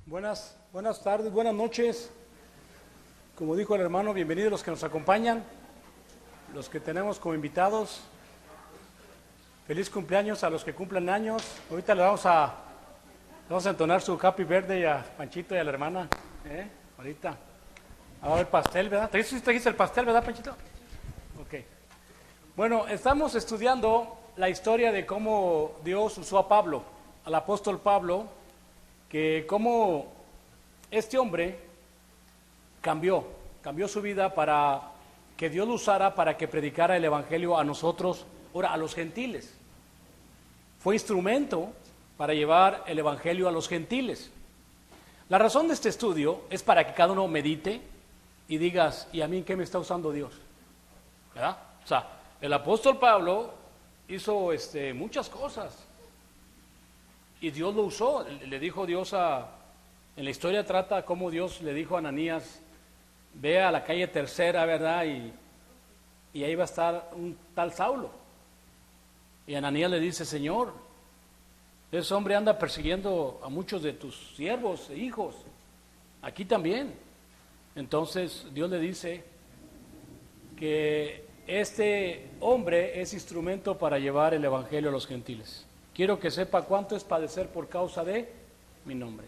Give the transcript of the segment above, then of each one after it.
Buenas tardes, buenas noches. Como dijo el hermano, bienvenidos los que nos acompañan, los que tenemos como invitados. Feliz cumpleaños a los que cumplen años. Ahorita le vamos a entonar su happy birthday a Panchito y a la hermana. Ahorita. A ver, pastel, ¿verdad? ¿Trajiste el pastel, verdad, Panchito? Ok. Bueno, estamos estudiando la historia de cómo Dios usó a Pablo, al apóstol Pablo, que cómo este hombre cambió su vida para que Dios lo usara para que predicara el evangelio a nosotros, ahora a los gentiles. Fue instrumento para llevar el evangelio a los gentiles. La razón de este estudio es para que cada uno medite y digas, ¿y a mí en qué me está usando Dios? ¿Verdad? O sea, el apóstol Pablo hizo muchas cosas y Dios lo usó. Le dijo Dios en la historia trata cómo Dios le dijo a Ananías, ve a la calle Tercera, ¿verdad? Y ahí va a estar un tal Saulo. Y Ananías le dice, Señor, ese hombre anda persiguiendo a muchos de tus siervos e hijos, aquí también. Entonces Dios le dice que este hombre es instrumento para llevar el evangelio a los gentiles. Quiero que sepa cuánto es padecer por causa de mi nombre.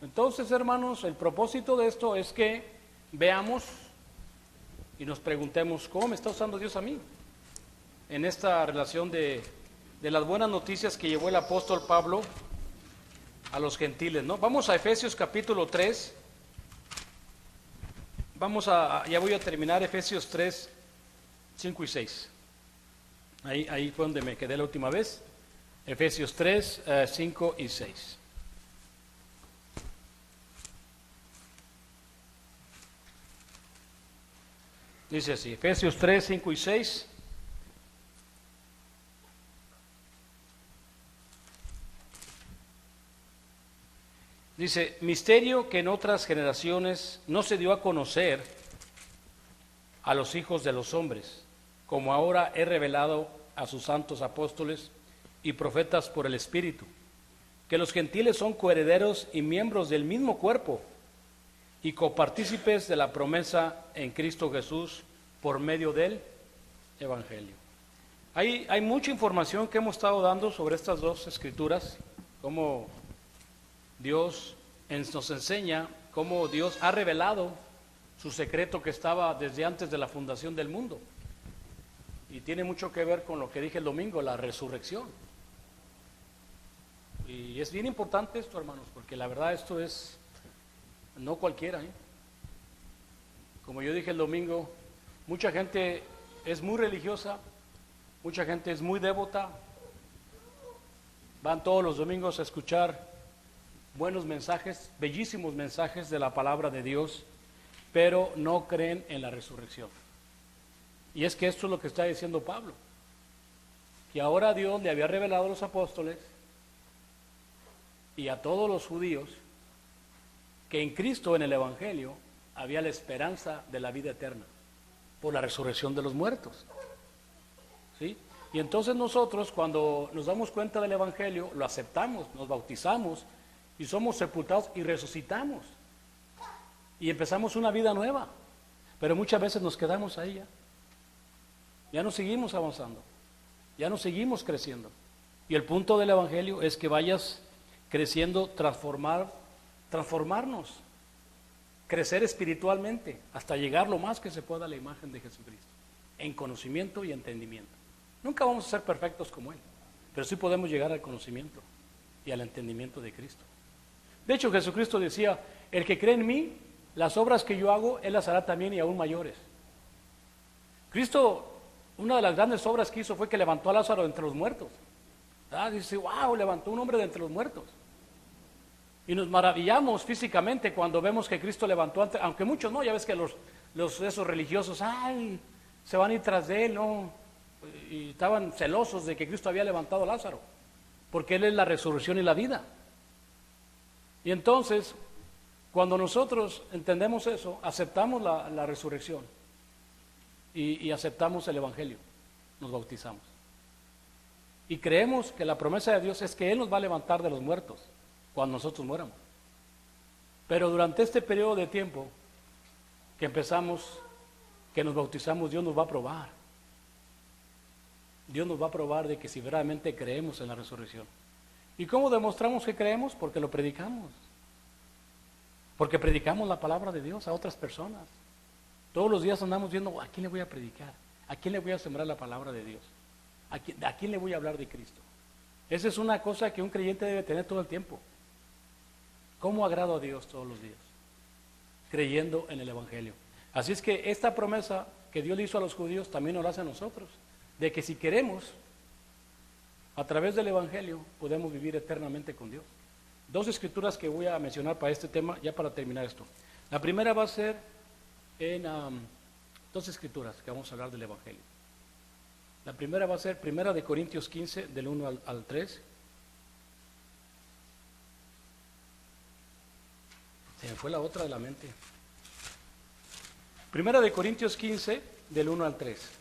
Entonces, hermanos, el propósito de esto es que veamos y nos preguntemos, ¿cómo me está usando Dios a mí? En esta relación de las buenas noticias que llevó el apóstol Pablo a los gentiles, ¿no? Vamos a Efesios capítulo 3. Ya voy a terminar Efesios 3, 5 y 6. Ahí fue donde me quedé la última vez. Efesios 3, 5 y 6. Dice así, Efesios 3, 5 y 6. Dice, misterio que en otras generaciones no se dio a conocer a los hijos de los hombres, como ahora he revelado a sus santos apóstoles y profetas por el Espíritu, que los gentiles son coherederos y miembros del mismo cuerpo y copartícipes de la promesa en Cristo Jesús por medio del Evangelio. Hay mucha información que hemos estado dando sobre estas dos escrituras, cómo Dios nos enseña, cómo Dios ha revelado su secreto que estaba desde antes de la fundación del mundo. Y tiene mucho que ver con lo que dije el domingo, la resurrección. Y es bien importante esto, hermanos, porque la verdad esto es no cualquiera, Como yo dije el domingo, mucha gente es muy religiosa, mucha gente es muy devota, van todos los domingos a escuchar buenos mensajes, bellísimos mensajes de la palabra de Dios, pero no creen en la resurrección. Y es que esto es lo que está diciendo Pablo, que ahora Dios le había revelado a los apóstoles y a todos los judíos que en Cristo, en el Evangelio, había la esperanza de la vida eterna por la resurrección de los muertos. ¿Sí? Y entonces nosotros, cuando nos damos cuenta del Evangelio, lo aceptamos, nos bautizamos y somos sepultados y resucitamos y empezamos una vida nueva, pero muchas veces nos quedamos ahí ya no seguimos avanzando, ya no seguimos creciendo. Y el punto del Evangelio es que vayas creciendo, transformarnos, crecer espiritualmente hasta llegar lo más que se pueda a la imagen de Jesucristo, en conocimiento y entendimiento. Nunca vamos a ser perfectos como Él, pero sí podemos llegar al conocimiento y al entendimiento de Cristo. De hecho, Jesucristo decía, el que cree en mí, las obras que yo hago, Él las hará también y aún mayores. Cristo, una de las grandes obras que hizo fue que levantó a Lázaro de entre los muertos. Dice, wow, levantó un hombre de entre los muertos. Y nos maravillamos físicamente cuando vemos que Cristo levantó, aunque muchos no, ya ves que esos religiosos, se van a ir tras de Él, ¿no? Y estaban celosos de que Cristo había levantado a Lázaro, porque Él es la resurrección y la vida. Y entonces, cuando nosotros entendemos eso, aceptamos la resurrección y aceptamos el Evangelio, nos bautizamos. Y creemos que la promesa de Dios es que Él nos va a levantar de los muertos cuando nosotros muéramos. Pero durante este periodo de tiempo que empezamos, que nos bautizamos, Dios nos va a probar. Dios nos va a probar de que si verdaderamente creemos en la resurrección. ¿Y cómo demostramos que creemos? Porque lo predicamos. Porque predicamos la palabra de Dios a otras personas. Todos los días andamos viendo a quién le voy a predicar, a quién le voy a sembrar la palabra de Dios, a quién le voy a hablar de Cristo. Esa es una cosa que un creyente debe tener todo el tiempo. ¿Cómo agrado a Dios todos los días? Creyendo en el Evangelio. Así es que esta promesa que Dios le hizo a los judíos también nos la hace a nosotros, de que si queremos, a través del Evangelio podemos vivir eternamente con Dios. Dos escrituras que voy a mencionar para este tema, ya para terminar esto. La primera va a ser en dos escrituras que vamos a hablar del Evangelio. La primera va a ser 1 Corintios 15, del 1 al 3. Se me fue la otra de la mente. 1 Corintios 15, del 1 al 3.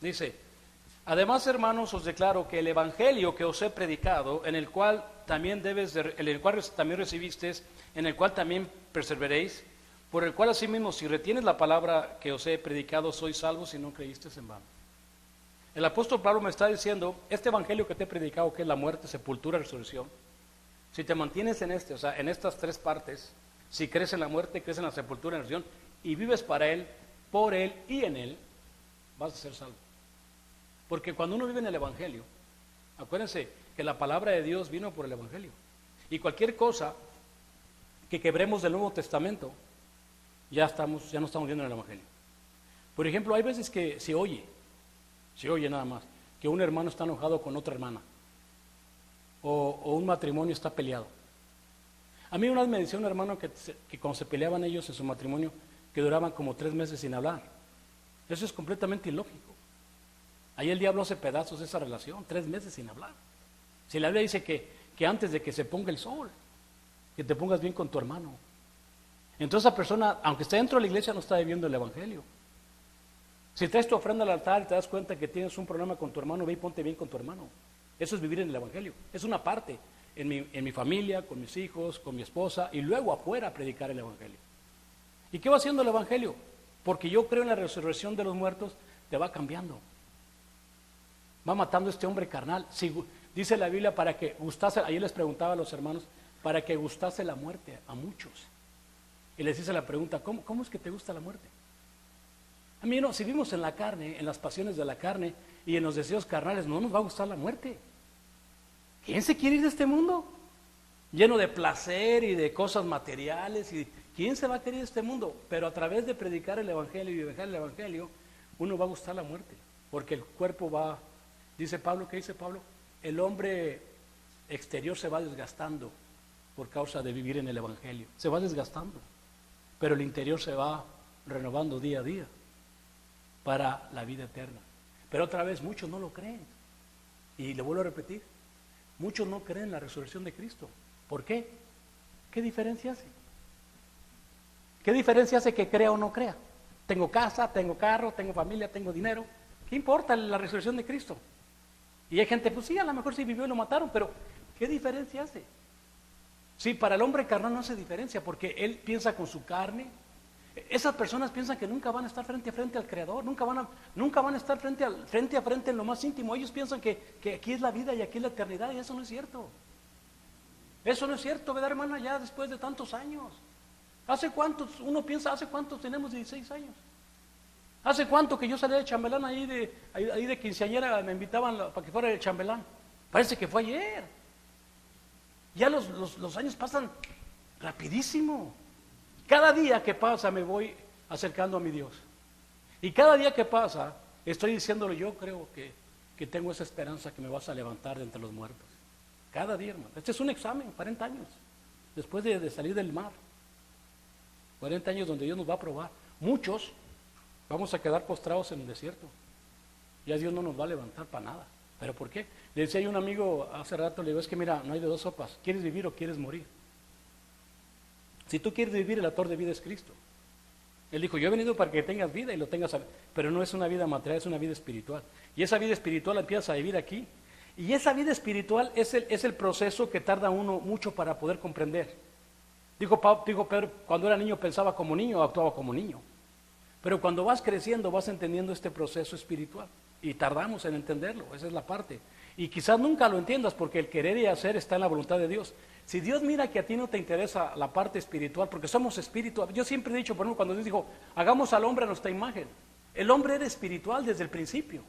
Dice: además, hermanos, os declaro que el evangelio que os he predicado, en el cual también recibisteis, en el cual también perseveréis, por el cual asimismo, si retienes la palabra que os he predicado, sois salvos si no creísteis en vano. El apóstol Pablo me está diciendo, este evangelio que te he predicado, que es la muerte, sepultura, resurrección, si te mantienes en o sea, en estas tres partes, si crees en la muerte, crees en la sepultura, en la resurrección, y vives para Él, por Él y en Él, vas a ser salvo. Porque cuando uno vive en el Evangelio, acuérdense que la palabra de Dios vino por el Evangelio. Y cualquier cosa que quebremos del Nuevo Testamento, ya no estamos viendo en el Evangelio. Por ejemplo, hay veces que se oye nada más, que un hermano está enojado con otra hermana, o un matrimonio está peleado. A mí una vez me decía un hermano que cuando se peleaban ellos en su matrimonio, que duraban como 3 meses sin hablar. Eso es completamente ilógico. Ahí el diablo hace pedazos de esa relación, 3 meses sin hablar. Si la Biblia dice que antes de que se ponga el sol, que te pongas bien con tu hermano. Entonces esa persona, aunque esté dentro de la iglesia, no está viviendo el Evangelio. Si traes tu ofrenda al altar y te das cuenta que tienes un problema con tu hermano, ve y ponte bien con tu hermano. Eso es vivir en el Evangelio. Es una parte en mi familia, con mis hijos, con mi esposa, y luego afuera predicar el Evangelio. ¿Y qué va haciendo el Evangelio? Porque yo creo en la resurrección de los muertos, te va cambiando. Va matando a este hombre carnal. Dice la Biblia para que gustase, ayer les preguntaba a los hermanos, para que gustase la muerte a muchos. Y les hice la pregunta, ¿cómo es que te gusta la muerte? A mí no, si vivimos en la carne, en las pasiones de la carne y en los deseos carnales, no nos va a gustar la muerte. ¿Quién se quiere ir de este mundo? Lleno de placer y de cosas materiales. ¿Quién se va a querer de este mundo? Pero a través de predicar el Evangelio y dejar el Evangelio, uno va a gustar la muerte. Porque el cuerpo va, dice Pablo, ¿qué dice Pablo? El hombre exterior se va desgastando por causa de vivir en el Evangelio. Se va desgastando. Pero el interior se va renovando día a día para la vida eterna. Pero otra vez, muchos no lo creen. Y le vuelvo a repetir, muchos no creen en la resurrección de Cristo. ¿Por qué? ¿Qué diferencia hace? ¿Qué diferencia hace que crea o no crea? Tengo casa, tengo carro, tengo familia, tengo dinero. ¿Qué importa la resurrección de Cristo? Y hay gente, pues sí, a lo mejor sí vivió y lo mataron, pero ¿qué diferencia hace? Sí, para el hombre carnal no hace diferencia, porque él piensa con su carne. Esas personas piensan que nunca van a estar frente a frente al Creador, nunca van a estar frente a frente en lo más íntimo. Ellos piensan que aquí es la vida y aquí es la eternidad, y eso no es cierto. Eso no es cierto, ¿verdad, hermana? Ya después de tantos años. ¿Hace cuántos tenemos 16 años? ¿Hace cuánto que yo salí de chambelán ahí de quinceañera, me invitaban para que fuera de chambelán? Parece que fue ayer. Ya los años pasan rapidísimo. Cada día que pasa me voy acercando a mi Dios. Y cada día que pasa estoy diciéndole, yo creo que tengo esa esperanza que me vas a levantar de entre los muertos. Cada día, hermano. Este es un examen, 40 años, después de salir del mar. 40 años donde Dios nos va a probar. Muchos vamos a quedar postrados en el desierto. Ya Dios no nos va a levantar para nada. ¿Pero por qué? Le decía a un amigo hace rato, le digo, es que mira, no hay de dos sopas. ¿Quieres vivir o quieres morir? Si tú quieres vivir, el autor de vida es Cristo. Él dijo, yo he venido para que tengas vida y lo tengas, pero no es una vida material, es una vida espiritual. Y esa vida espiritual la empiezas a vivir aquí. Y esa vida espiritual es el proceso que tarda uno mucho para poder comprender. Dijo Pedro, cuando era niño pensaba como niño, actuaba como niño. Pero cuando vas creciendo vas entendiendo este proceso espiritual. Y tardamos en entenderlo, esa es la parte. Y quizás nunca lo entiendas porque el querer y hacer está en la voluntad de Dios. Si Dios mira que a ti no te interesa la parte espiritual, porque somos espíritu. Yo siempre he dicho, por ejemplo, cuando Dios dijo, hagamos al hombre a nuestra imagen. El hombre era espiritual desde el principio.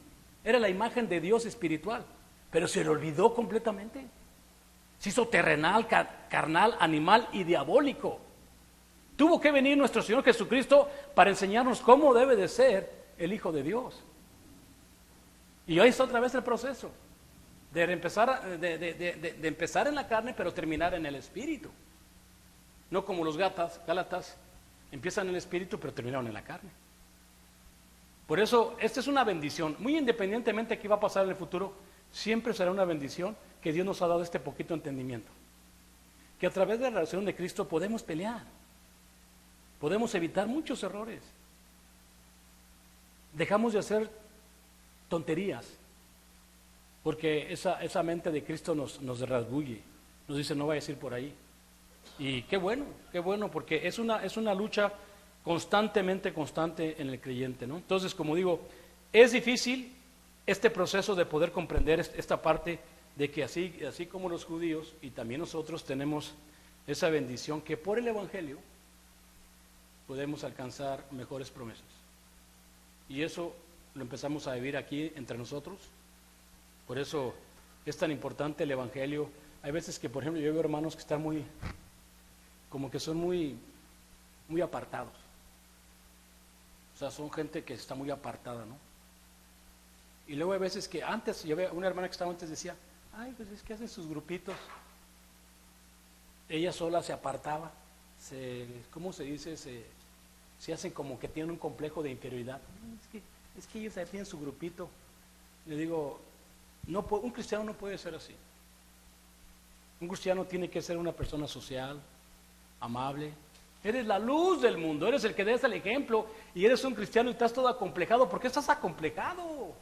Era la imagen de Dios espiritual. Pero se le olvidó completamente. Se hizo terrenal, carnal, animal y diabólico. Tuvo que venir nuestro Señor Jesucristo para enseñarnos cómo debe de ser el Hijo de Dios. Y ahí está otra vez el proceso de empezar en la carne, pero terminar en el espíritu. No como los Gálatas, empiezan en el espíritu, pero terminaron en la carne. Por eso, esta es una bendición. Muy independientemente de qué va a pasar en el futuro, siempre será una bendición que Dios nos ha dado este poquito entendimiento. Que a través de la relación de Cristo podemos pelear. Podemos evitar muchos errores. Dejamos de hacer tonterías. Porque esa mente de Cristo nos rasgulle. Nos dice, no vayas a ir por ahí. Y qué bueno, porque es una lucha constante en el creyente, ¿no? Entonces, como digo, es difícil este proceso de poder comprender esta parte de que así como los judíos y también nosotros tenemos esa bendición que por el Evangelio podemos alcanzar mejores promesas. Y eso lo empezamos a vivir aquí entre nosotros. Por eso es tan importante el Evangelio. Hay veces que, por ejemplo, yo veo hermanos que están como que son muy apartados. O sea, son gente que está muy apartada, ¿no? Y luego hay veces que antes, yo veía una hermana que estaba antes decía, ay, pues es que hacen sus grupitos. Ella sola se apartaba, ¿cómo se dice? Se hacen como que tienen un complejo de inferioridad. Es que ellos tienen su grupito. Le digo, un cristiano no puede ser así. Un cristiano tiene que ser una persona social, amable. Eres la luz del mundo, eres el que des el ejemplo y eres un cristiano y estás todo acomplejado. ¿Por qué estás acomplejado?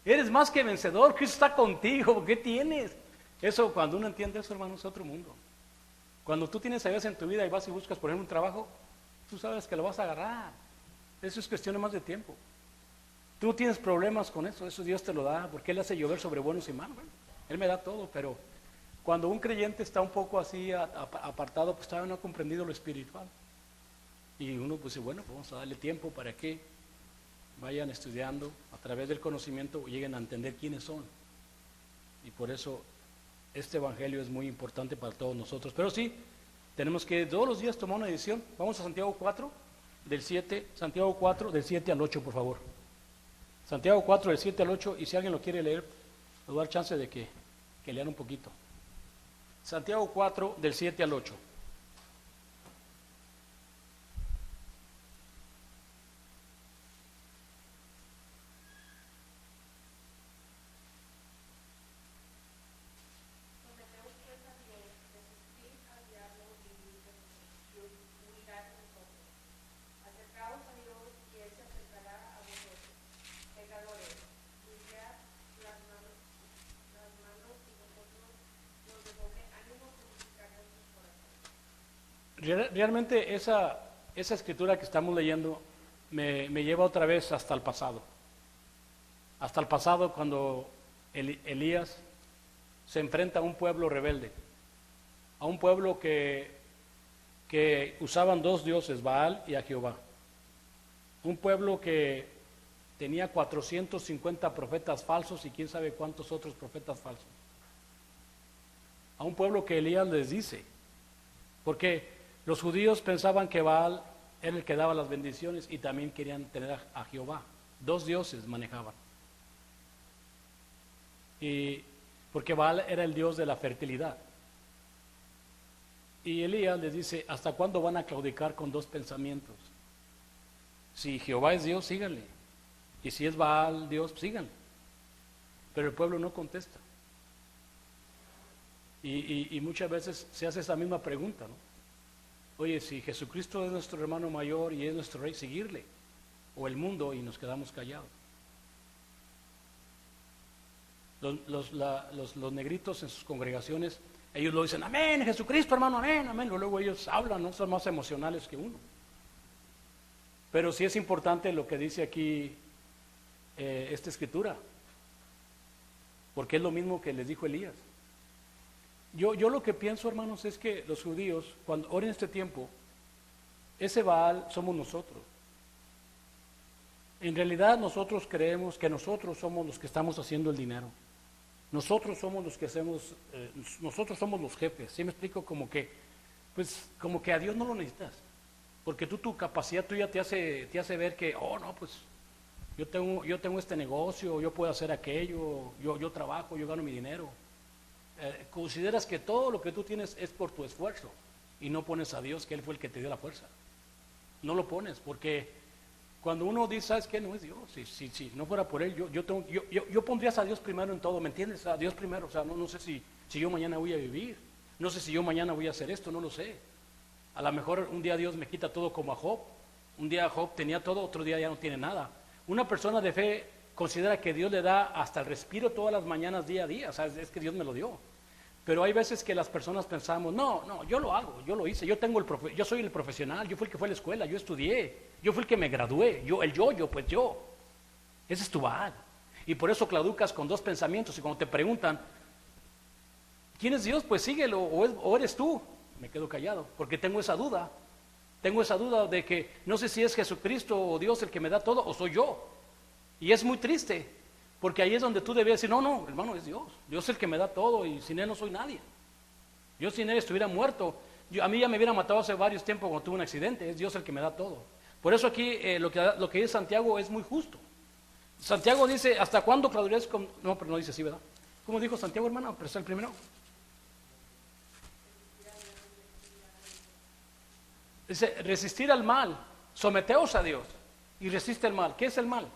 Eres más que vencedor, Cristo está contigo, ¿qué tienes? Eso, cuando uno entiende eso, hermano, es otro mundo. Cuando tú tienes a Dios en tu vida y vas y buscas, por ejemplo, un trabajo, tú sabes que lo vas a agarrar. Eso es cuestión de más de tiempo. Tú no tienes problemas con eso Dios te lo da, porque Él hace llover sobre buenos y malos. Bueno, Él me da todo, pero cuando un creyente está un poco así apartado, pues todavía no ha comprendido lo espiritual. Y uno pues dice, bueno, pues vamos a darle tiempo para que vayan estudiando a través del conocimiento y lleguen a entender quiénes son. Y por eso este evangelio es muy importante para todos nosotros. Pero sí, tenemos que todos los días tomar una decisión. Vamos a Santiago 4, del 7 al 8, por favor. Santiago 4, del 7 al 8, y si alguien lo quiere leer, les voy a dar chance de que lean un poquito. Santiago 4, del 7 al 8. Realmente esa escritura que estamos leyendo me lleva otra vez hasta el pasado. Hasta el pasado cuando Elías se enfrenta a un pueblo rebelde, a un pueblo que usaban dos dioses, Baal y a Jehová. Un pueblo que tenía 450 profetas falsos y quién sabe cuántos otros profetas falsos. A un pueblo que Elías les dice, porque los judíos pensaban que Baal era el que daba las bendiciones y también querían tener a Jehová. Dos dioses manejaban. Y porque Baal era el dios de la fertilidad. Y Elías les dice, ¿hasta cuándo van a claudicar con dos pensamientos? Si Jehová es Dios, síganle. Y si es Baal Dios, síganle. Pero el pueblo no contesta. Y muchas veces se hace esa misma pregunta, ¿no? Oye, si Jesucristo es nuestro hermano mayor y es nuestro rey, seguirle. O el mundo y nos quedamos callados. Los negritos en sus congregaciones, ellos lo dicen, amén, Jesucristo, hermano, amén, amén. Luego ellos hablan, ¿no? Son más emocionales que uno. Pero sí es importante lo que dice aquí esta escritura, porque es lo mismo que les dijo Elías. Yo lo que pienso, hermanos, es que los judíos, cuando ahora en este tiempo, ese Baal somos nosotros. En realidad nosotros creemos que nosotros somos los que estamos haciendo el dinero. Nosotros somos los que hacemos, nosotros somos los jefes. ¿Sí me explico? Como que a Dios no lo necesitas. Porque tu capacidad tuya te hace ver que, oh no, pues yo tengo este negocio, yo puedo hacer aquello, yo trabajo, yo gano mi dinero. Consideras que todo lo que tú tienes es por tu esfuerzo y no pones a Dios, que Él fue el que te dio la fuerza. No lo pones, porque cuando uno dice, ¿sabes qué? No es Dios. Si no fuera por Él, yo pondrías a Dios primero en todo, ¿me entiendes? A Dios primero, o sea, no sé si yo mañana voy a vivir, no sé si yo mañana voy a hacer esto, no lo sé. A lo mejor un día Dios me quita todo como a Job. Un día Job tenía todo, otro día ya no tiene nada. Una persona de fe considera que Dios le da hasta el respiro todas las mañanas, día a día, o sea, es que Dios me lo dio. Pero hay veces que las personas pensamos, no, yo lo hago, yo lo hice, yo soy el profesional, yo fui el que fue a la escuela, yo estudié, yo fui el que me gradué, pues yo. Ese es tu Baal. Y por eso clauducas con dos pensamientos, y cuando te preguntan, ¿quién es Dios? Pues síguelo, o eres tú. Me quedo callado, porque tengo esa duda de que no sé si es Jesucristo o Dios el que me da todo, o soy yo. Y es muy triste, porque ahí es donde tú debías decir, no, hermano, es Dios es el que me da todo, y sin Él no soy nadie. Yo sin Él estuviera muerto, a mí ya me hubiera matado hace varios tiempos cuando tuve un accidente, es Dios el que me da todo. Por eso aquí lo que dice Santiago es muy justo. Santiago dice, ¿hasta cuándo claudicaréis con...? No, pero no dice así, ¿verdad? ¿Cómo dijo Santiago, hermano? Pero es el primero. Dice, resistir al mal, someteos a Dios y resiste el mal. ¿Qué es el mal?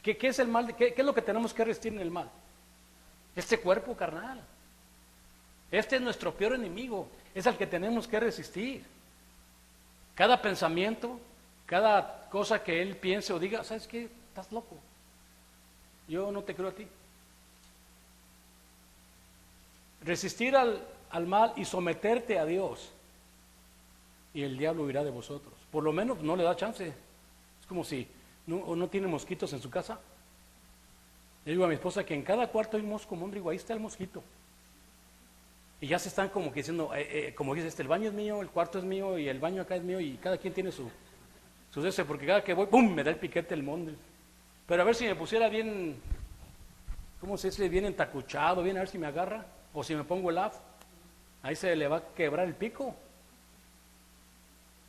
¿Qué es el mal? ¿Qué es lo que tenemos que resistir en el mal? Este cuerpo carnal. Este es nuestro peor enemigo, es al que tenemos que resistir. Cada pensamiento, cada cosa que él piense o diga, ¿sabes qué? Estás loco. Yo no te creo a ti. Resistir al mal y someterte a Dios. Y el diablo huirá de vosotros. Por lo menos no le da chance. Es como si no tiene mosquitos en su casa. Le digo a mi esposa que en cada cuarto hay un mosco mondrigo, ahí está el mosquito. Y ya se están como que diciendo, como dice, el baño es mío, el cuarto es mío y el baño acá es mío, y cada quien tiene su deseo, porque cada que voy, ¡pum!, me da el piquete el mondrigo. Pero a ver si me pusiera bien, ¿cómo se dice? Bien entacuchado, bien, a ver si me agarra, o si me pongo el af, ahí se le va a quebrar el pico.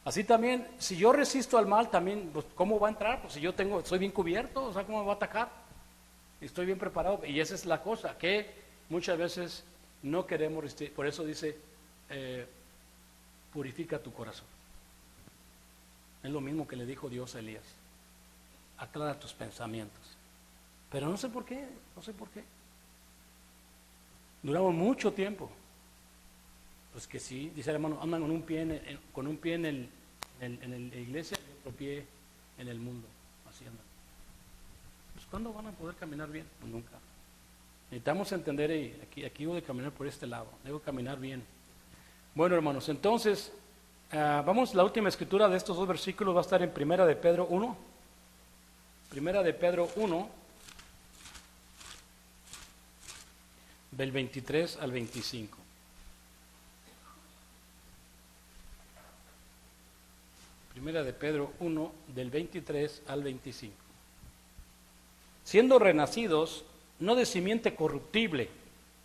Así también, si yo resisto al mal, también, pues, ¿cómo va a entrar? Pues si yo soy bien cubierto, o sea, ¿cómo me va a atacar? Estoy bien preparado, y esa es la cosa, que muchas veces no queremos resistir. Por eso dice, purifica tu corazón. Es lo mismo que le dijo Dios a Elías. Aclara tus pensamientos. Pero no sé por qué. Duramos mucho tiempo. Pues que sí, dice el hermano, andan con un pie en la iglesia y otro pie en el mundo. Así andan. Pues ¿cuándo van a poder caminar bien? Pues nunca. Necesitamos entender, aquí debo de caminar por este lado, debo caminar bien. Bueno, hermanos, entonces, vamos, la última escritura de estos dos versículos va a estar en Primera de Pedro 1. Primera de Pedro 1, del 23 al 25. Primera de Pedro 1, del 23 al 25. Siendo renacidos, no de simiente corruptible,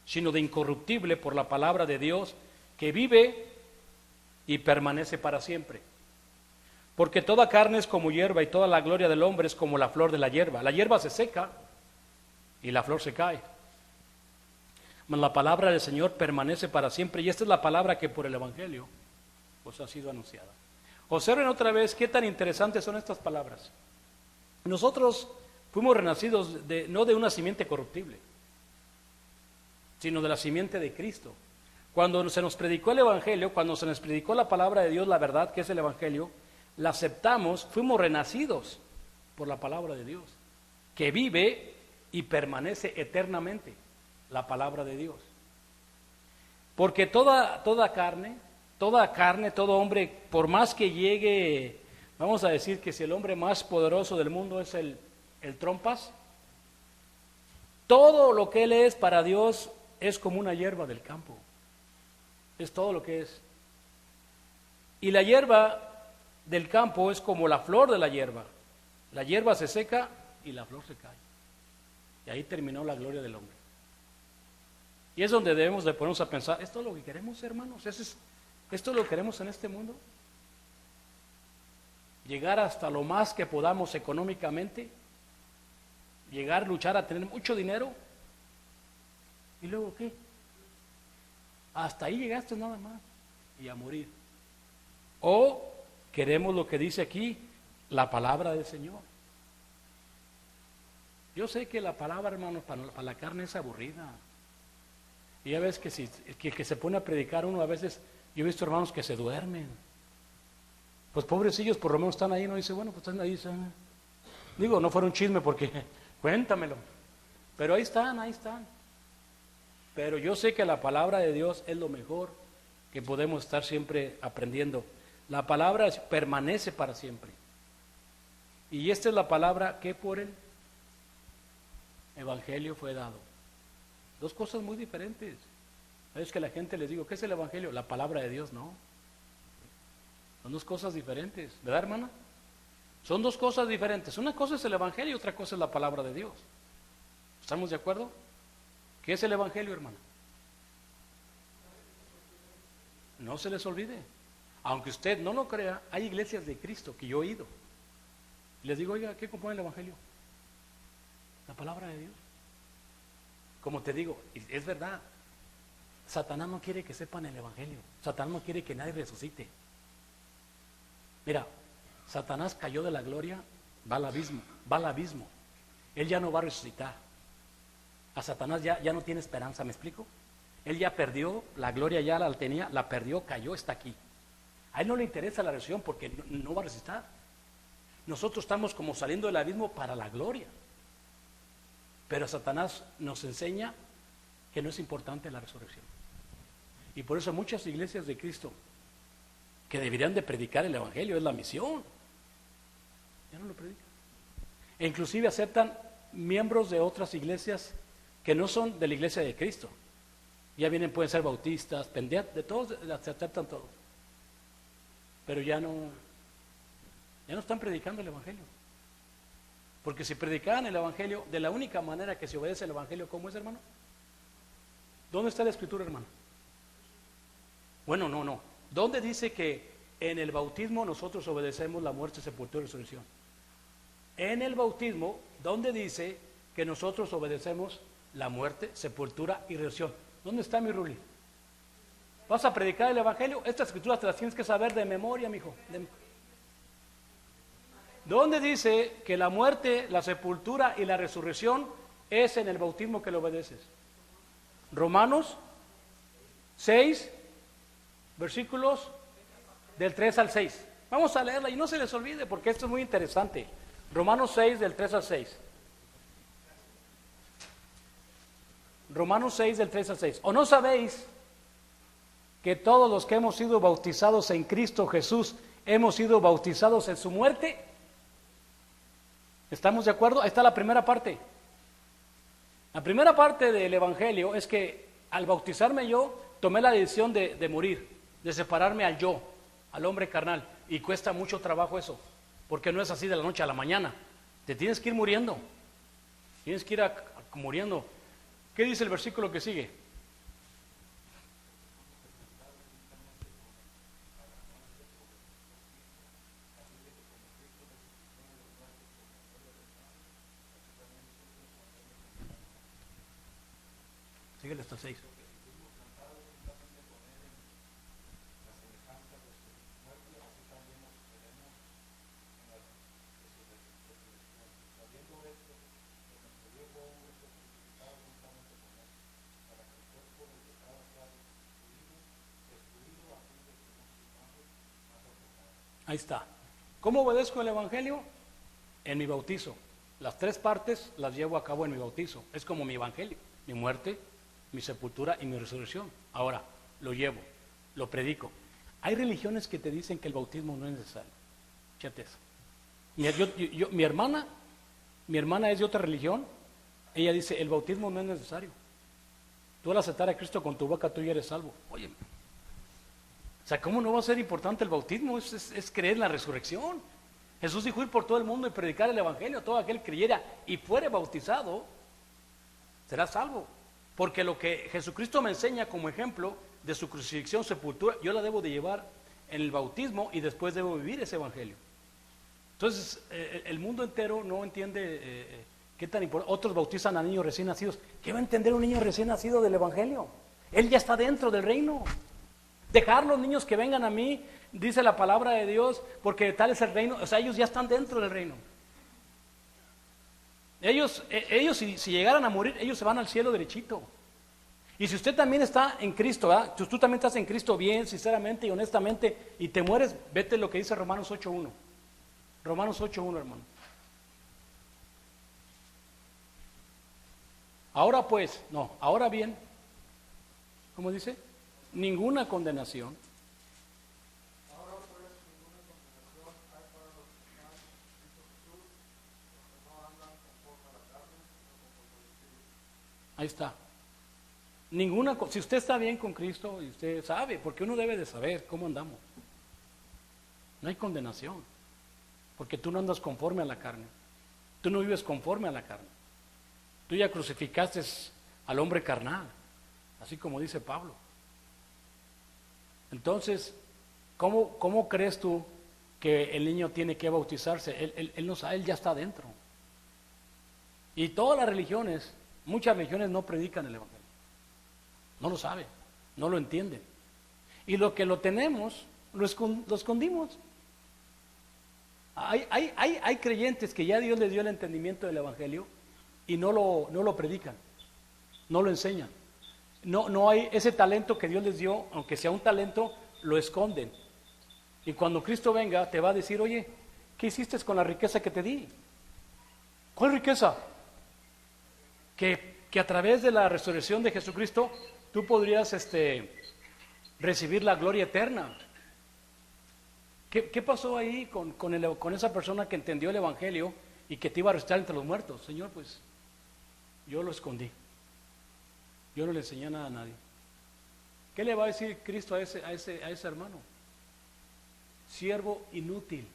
sino de incorruptible por la palabra de Dios, que vive y permanece para siempre. Porque toda carne es como hierba y toda la gloria del hombre es como la flor de la hierba. La hierba se seca y la flor se cae. Mas la palabra del Señor permanece para siempre, y esta es la palabra que por el Evangelio os ha sido anunciada. Observen otra vez qué tan interesantes son estas palabras. Nosotros fuimos renacidos no de una simiente corruptible, sino de la simiente de Cristo. Cuando se nos predicó el Evangelio, cuando se nos predicó la palabra de Dios, la verdad que es el Evangelio, la aceptamos, fuimos renacidos por la palabra de Dios, que vive y permanece eternamente. la palabra de Dios. Porque toda carne, todo hombre, por más que llegue, vamos a decir que si el hombre más poderoso del mundo es el trompas, todo lo que él es para Dios es como una hierba del campo. Es todo lo que es. Y la hierba del campo es como la flor de la hierba. La hierba se seca y la flor se cae. Y ahí terminó la gloria del hombre. Y es donde debemos de ponernos a pensar, ¿esto es lo que queremos, hermanos? ¿Esto es lo que queremos en este mundo? Llegar hasta lo más que podamos económicamente, llegar a luchar a tener mucho dinero, ¿y luego qué? Hasta ahí llegaste nada más, y a morir. O queremos lo que dice aquí, la palabra del Señor. Yo sé que la palabra, hermanos, para la carne es aburrida. Y ya ves que se pone a predicar uno, a veces yo he visto hermanos que se duermen. Pues pobrecillos, por lo menos están ahí, no dice, bueno, pues están ahí. Digo, no fuera un chisme porque cuéntamelo. Pero ahí están, ahí están. Pero yo sé que la palabra de Dios es lo mejor que podemos estar siempre aprendiendo. La palabra permanece para siempre. Y esta es la palabra que por el Evangelio fue dado. Dos cosas muy diferentes. Es que la gente les digo, ¿qué es el Evangelio? La palabra de Dios, no. Son dos cosas diferentes, ¿verdad, hermana? Son dos cosas diferentes. Una cosa es el Evangelio y otra cosa es la palabra de Dios. ¿Estamos de acuerdo? ¿Qué es el Evangelio, hermana? No se les olvide. Aunque usted no lo crea, hay iglesias de Cristo que yo he ido. Les digo, oiga, ¿qué compone el Evangelio? La palabra de Dios. Como te digo, es verdad. Satanás no quiere que sepan el Evangelio. Satanás no quiere que nadie resucite. Mira, Satanás cayó de la gloria, va al abismo. Él ya no va a resucitar. A Satanás ya no tiene esperanza, ¿me explico? Él ya perdió, la gloria ya la tenía, la perdió, cayó, está aquí. A él no le interesa la resurrección porque no va a resucitar. Nosotros estamos como saliendo del abismo para la gloria. Pero Satanás nos enseña que no es importante la resurrección. Y por eso muchas iglesias de Cristo que deberían de predicar el Evangelio, es la misión, ya no lo predican. E inclusive aceptan miembros de otras iglesias que no son de la iglesia de Cristo. Ya vienen, pueden ser bautistas, de todos, se aceptan todos. Pero ya no están predicando el Evangelio. Porque si predicaban el Evangelio, de la única manera que se obedece el Evangelio, ¿cómo es, hermano? ¿Dónde está la Escritura, hermano? Bueno, no. ¿Dónde dice que en el bautismo nosotros obedecemos la muerte, sepultura y resurrección? En el bautismo, ¿dónde dice que nosotros obedecemos la muerte, sepultura y resurrección? ¿Dónde está mi Ruli? ¿Vas a predicar el Evangelio? Estas escrituras te las tienes que saber de memoria, mijo. ¿Dónde dice que la muerte, la sepultura y la resurrección es en el bautismo que le obedeces? Romanos 6, versículos del 3 al 6. Vamos a leerla y no se les olvide porque esto es muy interesante. Romanos 6, del 3 al 6. Romanos 6, del 3 al 6. ¿O no sabéis que todos los que hemos sido bautizados en Cristo Jesús hemos sido bautizados en su muerte? ¿Estamos de acuerdo? Ahí está la primera parte. La primera parte del Evangelio es que al bautizarme yo, tomé la decisión de morir, de separarme al yo, al hombre carnal. Y cuesta mucho trabajo eso, porque no es así de la noche a la mañana. Te tienes que ir muriendo. Tienes que ir muriendo. ¿Qué dice el versículo que sigue? Síguele hasta el 6. Ahí está. ¿Cómo obedezco el Evangelio? En mi bautizo. Las tres partes las llevo a cabo en mi bautizo. Es como mi Evangelio. Mi muerte, mi sepultura y mi resurrección. Ahora, lo llevo, lo predico. Hay religiones que te dicen que el bautismo no es necesario. Fíjate eso. Mi hermana es de otra religión. Ella dice, el bautismo no es necesario. Tú al aceptar a Cristo con tu boca, tú ya eres salvo. Oye, o sea, ¿cómo no va a ser importante el bautismo? Es creer en la resurrección. Jesús dijo ir por todo el mundo y predicar el evangelio. Todo aquel que creyera y fuere bautizado será salvo. Porque lo que Jesucristo me enseña como ejemplo de su crucifixión, sepultura, yo la debo de llevar en el bautismo y después debo vivir ese evangelio. Entonces, el mundo entero no entiende qué tan importante. Otros bautizan a niños recién nacidos. ¿Qué va a entender un niño recién nacido del evangelio? Él ya está dentro del reino. Dejar los niños que vengan a mí, dice la palabra de Dios, porque tal es el reino. O sea, ellos ya están dentro del reino. Ellos si llegaran a morir, ellos se van al cielo derechito. Y si usted también está en Cristo, ¿verdad? Si tú también estás en Cristo bien, sinceramente y honestamente, y te mueres, vete lo que dice Romanos 8.1. Romanos 8.1, hermano. Ahora bien, ¿cómo dice? Ninguna condenación. Ahora pues ninguna condenación hay para los que están en Cristo Jesús, porque no andan conforme a la carne, sino conforme al Espíritu. Ahí está. Si usted está bien con Cristo y usted sabe, porque uno debe de saber cómo andamos. No hay condenación, porque tú no andas conforme a la carne. Tú no vives conforme a la carne. Tú ya crucificaste al hombre carnal, así como dice Pablo. Entonces, ¿cómo crees tú que el niño tiene que bautizarse? Él no sabe, él ya está adentro. Y todas las religiones, muchas religiones no predican el evangelio. No lo saben, no lo entienden. Y lo que lo tenemos, lo escondimos. Hay creyentes que ya Dios les dio el entendimiento del evangelio y no lo predican, no lo enseñan. No hay ese talento que Dios les dio, aunque sea un talento, lo esconden. Y cuando Cristo venga, te va a decir, oye, ¿qué hiciste con la riqueza que te di? ¿Cuál riqueza? Que a través de la resurrección de Jesucristo, tú podrías recibir la gloria eterna. ¿Qué pasó ahí con esa persona que entendió el evangelio y que te iba a resucitar entre los muertos? Señor, pues yo lo escondí. Yo no le enseñé nada a nadie. ¿Qué le va a decir Cristo a ese hermano? Siervo inútil.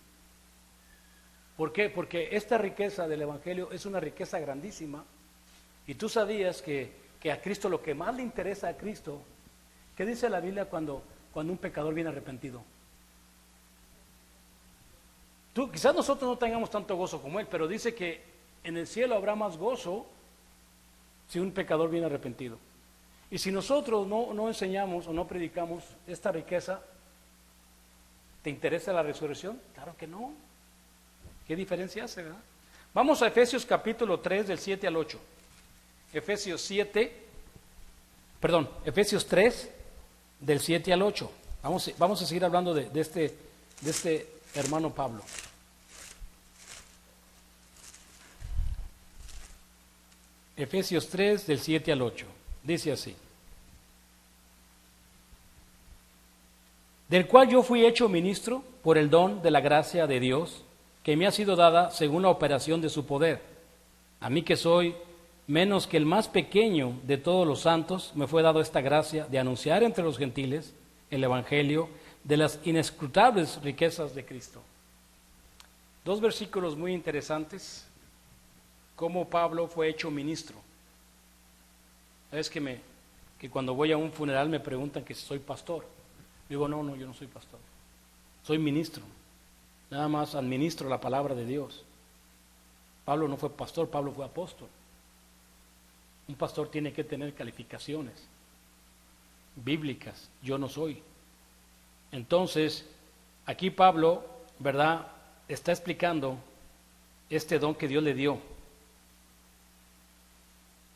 ¿Por qué? Porque esta riqueza del evangelio es una riqueza grandísima. Y tú sabías que a Cristo lo que más le interesa a Cristo, ¿qué dice la Biblia cuando un pecador viene arrepentido? Quizás nosotros no tengamos tanto gozo como él, pero dice que en el cielo habrá más gozo si un pecador viene arrepentido. Y si nosotros no enseñamos o no predicamos esta riqueza, ¿te interesa la resurrección? Claro que no. ¿Qué diferencia hace, verdad? Vamos a Efesios capítulo 3 del 7 al 8. Efesios 3 del 7 al 8. Vamos a seguir hablando de este hermano Pablo. Efesios 3 del 7 al 8. Dice así: del cual yo fui hecho ministro por el don de la gracia de Dios, que me ha sido dada según la operación de su poder. A mí que soy menos que el más pequeño de todos los santos, me fue dado esta gracia de anunciar entre los gentiles el evangelio de las inescrutables riquezas de Cristo. Dos versículos muy interesantes, cómo Pablo fue hecho ministro. Es que cuando voy a un funeral me preguntan que si soy pastor. Digo, no, yo no soy pastor. Soy ministro. Nada más administro la palabra de Dios. Pablo no fue pastor, Pablo fue apóstol. Un pastor tiene que tener calificaciones bíblicas. Yo no soy. Entonces, aquí Pablo, ¿verdad?, está explicando este don que Dios le dio.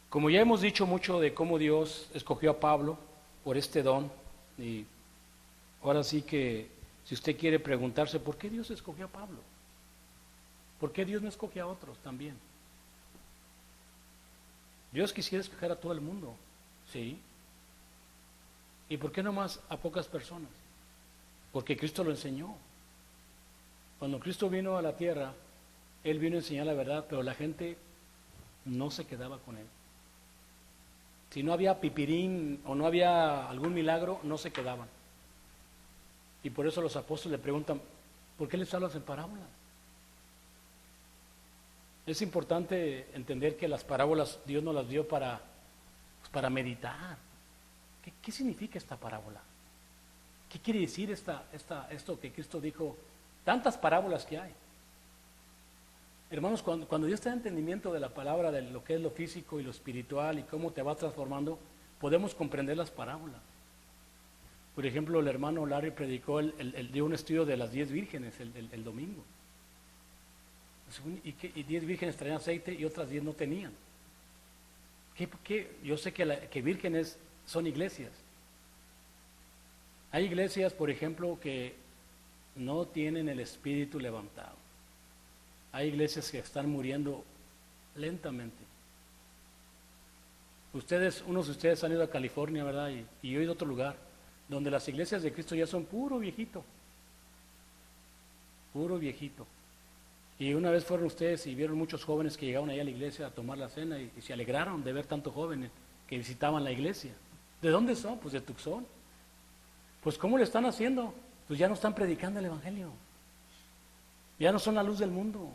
Como ya hemos dicho mucho de cómo Dios escogió a Pablo por este don, y ahora sí que si usted quiere preguntarse por qué Dios escogió a Pablo, ¿por qué Dios no escogió a otros también? Dios quisiera escoger a todo el mundo, Sí. ¿Y por qué nomás a pocas personas? Porque Cristo lo enseñó. Cuando Cristo vino a la tierra, Él vino a enseñar la verdad, pero la gente no se quedaba con Él. Si no había pipirín o no había algún milagro, no se quedaban. Y por eso los apóstoles le preguntan, ¿por qué les hablas en parábolas? Es importante entender que las parábolas Dios nos las dio para meditar. ¿Qué significa esta parábola? ¿Qué quiere decir esto que Cristo dijo? Tantas parábolas que hay. Hermanos, cuando Dios te da entendimiento de la palabra, de lo que es lo físico y lo espiritual y cómo te va transformando, podemos comprender las parábolas. Por ejemplo, el hermano Larry predicó, dio un estudio de las 10 vírgenes el domingo. Y 10 vírgenes traían aceite y otras 10 no tenían. Yo sé que vírgenes son iglesias. Hay iglesias, por ejemplo, que no tienen el espíritu levantado. Hay iglesias que están muriendo lentamente. Unos de ustedes han ido a California, ¿verdad? Y yo he ido a otro lugar, donde las iglesias de Cristo ya son puro viejito. Puro viejito. Y una vez fueron ustedes y vieron muchos jóvenes que llegaban ahí a la iglesia a tomar la cena y se alegraron de ver tantos jóvenes que visitaban la iglesia. ¿De dónde son? Pues de Tucson. Pues ¿cómo le están haciendo? Pues ya no están predicando el evangelio. Ya no son la luz del mundo.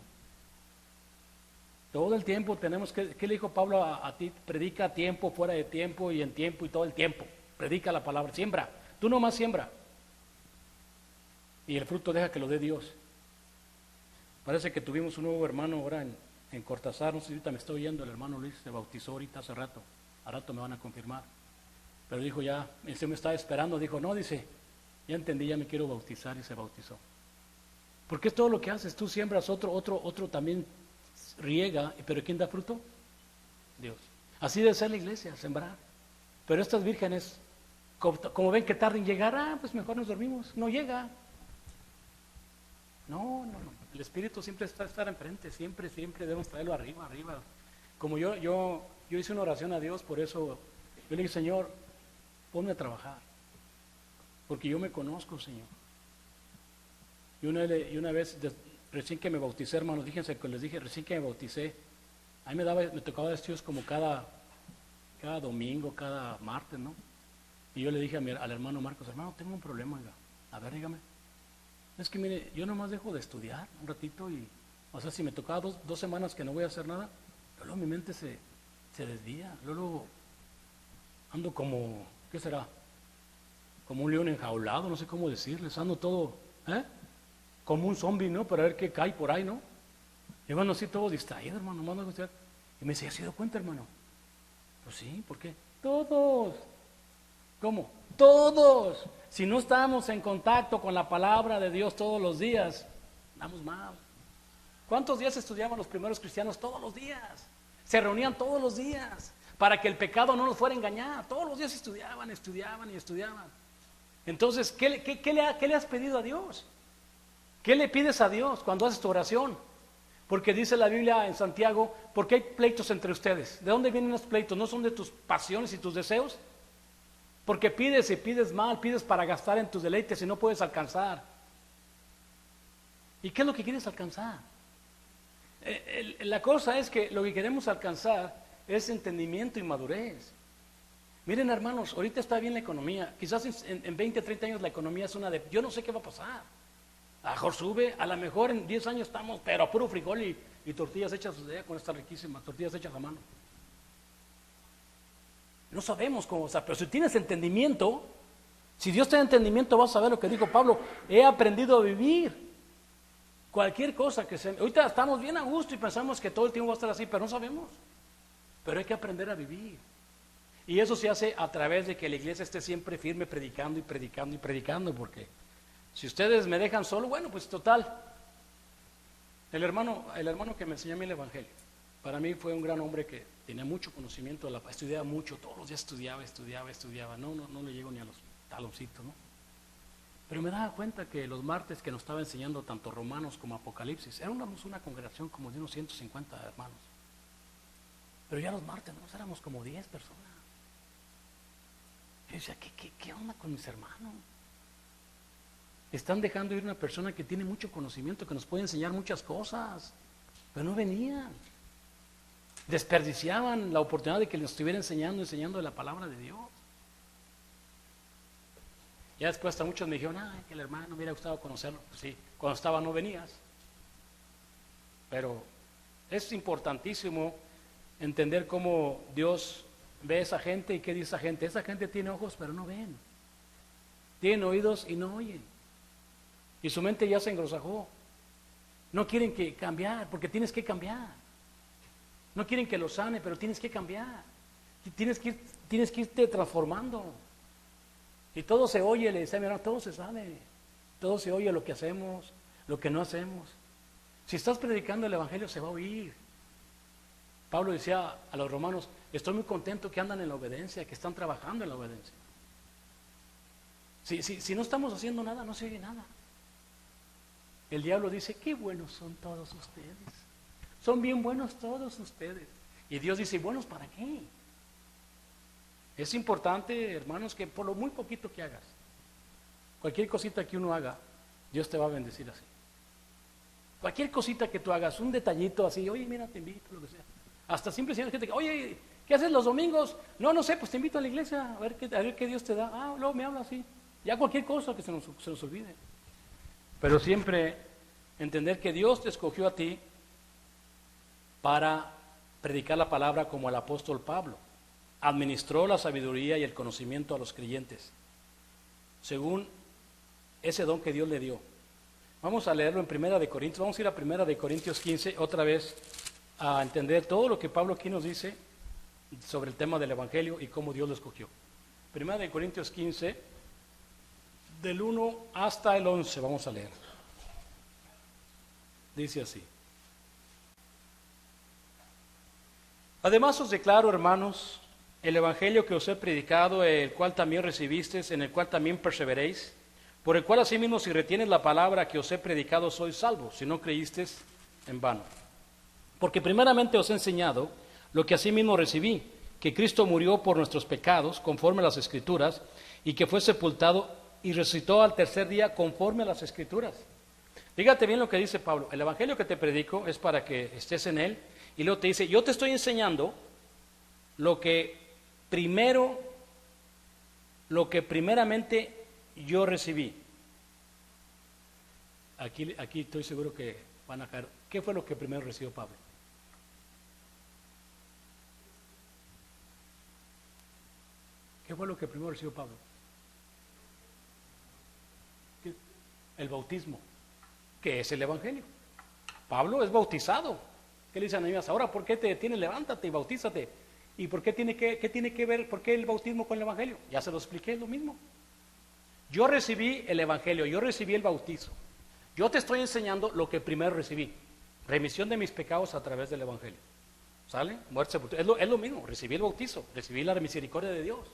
Todo el tiempo tenemos que, ¿qué le dijo Pablo a ti? Predica a tiempo, fuera de tiempo y en tiempo y todo el tiempo. Predica la palabra, siembra. Tú nomás siembra. Y el fruto deja que lo dé Dios. Parece que tuvimos un nuevo hermano ahora en Cortázar, no sé si ahorita me está oyendo, el hermano Luis se bautizó ahorita hace rato, a rato me van a confirmar. Pero dijo ya, se me estaba esperando, dijo, no, dice, ya entendí, ya me quiero bautizar y se bautizó. Porque es todo lo que haces, tú siembras, otro también riega, pero ¿quién da fruto? Dios. Así debe ser la iglesia, sembrar. Pero estas vírgenes, como ven que tardan en llegar, pues mejor nos dormimos, no llega. No. El Espíritu siempre está estar enfrente, siempre debemos traerlo arriba. Como yo hice una oración a Dios, por eso yo le dije, Señor, ponme a trabajar, porque yo me conozco, Señor. Y una vez, recién que me bauticé, hermanos, fíjense que les dije, recién que me bauticé, a mí me tocaba estudios como cada domingo, cada martes, ¿no? Y yo le dije al hermano Marcos, hermano, tengo un problema, oiga. A ver, dígame. Es que mire, yo nomás dejo de estudiar un ratito o sea, si me tocaba dos semanas que no voy a hacer nada, luego mi mente se desvía, luego ando como, ¿qué será? Como un león enjaulado, no sé cómo decirles, ando todo, como un zombie, ¿no? Para ver qué cae por ahí, ¿no? Y bueno, así todo distraído, hermano, mando a estudiar. Y me dice, ¿has sido cuenta, hermano? Pues sí, ¿por qué? Todos. ¿Cómo? Todos. Si no estamos en contacto con la palabra de Dios todos los días, andamos mal. ¿Cuántos días estudiaban los primeros cristianos? Todos los días. Se reunían todos los días para que el pecado no nos fuera a engañar. Todos los días estudiaban. Entonces, ¿qué le has pedido a Dios? ¿Qué le pides a Dios cuando haces tu oración? Porque dice la Biblia en Santiago, ¿por qué hay pleitos entre ustedes? ¿De dónde vienen los pleitos? ¿No son de tus pasiones y tus deseos? Porque pides y pides mal, pides para gastar en tus deleites y no puedes alcanzar. ¿Y qué es lo que quieres alcanzar? La cosa es que lo que queremos alcanzar es entendimiento y madurez. Miren, hermanos, ahorita está bien la economía. Quizás en 20, 30 años la economía es yo no sé qué va a pasar. A lo mejor sube, a lo mejor en 10 años estamos, pero puro frijol y tortillas hechas con estas riquísimas tortillas hechas a mano. No sabemos cómo, pero si tienes entendimiento, si Dios te da entendimiento, vas a saber lo que dijo Pablo, he aprendido a vivir. Cualquier cosa ahorita estamos bien a gusto y pensamos que todo el tiempo va a estar así, pero no sabemos. Pero hay que aprender a vivir. Y eso se hace a través de que la iglesia esté siempre firme predicando, porque si ustedes me dejan solo, bueno, pues total. El hermano que me enseñó a mí el evangelio, para mí fue un gran hombre que tenía mucho conocimiento, estudiaba mucho, todos los días estudiaba, no le llego ni a los taloncitos, ¿no? Pero me daba cuenta que los martes que nos estaba enseñando tanto Romanos como Apocalipsis, éramos una congregación como de unos 150 hermanos, pero ya los martes éramos como 10 personas, decía, ¿qué onda con mis hermanos? Están dejando ir una persona que tiene mucho conocimiento, que nos puede enseñar muchas cosas, pero no venían. Desperdiciaban la oportunidad de que les estuviera enseñando de la palabra de Dios. Ya después hasta muchos me dijeron, que el hermano me hubiera gustado conocerlo. Pues sí, cuando estaba no venías. Pero es importantísimo entender cómo Dios ve a esa gente y qué dice esa gente. Esa gente tiene ojos pero no ven. Tienen oídos y no oyen. Y su mente ya se engrosajó. No quieren que cambiar, porque tienes que cambiar. No quieren que lo sane, pero tienes que cambiar. Tienes que irte transformando. Y todo se oye, le decía a mi hermano, todo se sabe. Todo se oye, lo que hacemos, lo que no hacemos. Si estás predicando el Evangelio, se va a oír. Pablo decía a los romanos, estoy muy contento que andan en la obediencia, que están trabajando en la obediencia. Si no estamos haciendo nada, no se oye nada. El diablo dice, qué buenos son todos ustedes. Son bien buenos todos ustedes. Y Dios dice, ¿buenos para qué? Es importante, hermanos, que por lo muy poquito que hagas, cualquier cosita que uno haga, Dios te va a bendecir así. Cualquier cosita que tú hagas, un detallito así, oye, mira, te invito, lo que sea. Hasta simple gente que, oye, ¿qué haces los domingos? No sé, pues te invito a la iglesia, a ver qué Dios te da. Luego me habla así. Ya cualquier cosa que se nos olvide. Pero siempre entender que Dios te escogió a ti para predicar la palabra como el apóstol Pablo. Administró la sabiduría y el conocimiento a los creyentes, según ese don que Dios le dio. Vamos a leerlo en Primera de Corintios, vamos a ir a Primera de Corintios 15, otra vez, a entender todo lo que Pablo aquí nos dice sobre el tema del Evangelio y cómo Dios lo escogió. Primera de Corintios 15, del 1 hasta el 11, vamos a leer. Dice así. Además os declaro, hermanos, el Evangelio que os he predicado, el cual también recibisteis, en el cual también perseveréis, por el cual asimismo si retienes la palabra que os he predicado sois salvos, si no creísteis en vano. Porque primeramente os he enseñado lo que asimismo recibí, que Cristo murió por nuestros pecados, conforme a las Escrituras, y que fue sepultado y resucitó al tercer día, conforme a las Escrituras. Fíjate bien lo que dice Pablo, el Evangelio que te predico es para que estés en él, y luego te dice, yo te estoy enseñando lo que primeramente yo recibí. Aquí estoy seguro que van a caer. ¿Qué fue lo que primero recibió Pablo? ¿Qué fue lo que primero recibió Pablo? El bautismo, que es el Evangelio. Pablo es bautizado. ¿Qué le dicen a Ananías? Ahora, ¿por qué te detienes? Levántate y bautízate. ¿Y por qué tiene que ver, por qué el bautismo con el Evangelio? Ya se lo expliqué, es lo mismo. Yo recibí el Evangelio, yo recibí el bautizo. Yo te estoy enseñando lo que primero recibí. Remisión de mis pecados a través del Evangelio. ¿Sale? Muerte, sepultura. Es lo mismo, recibí el bautizo, recibí la misericordia de Dios.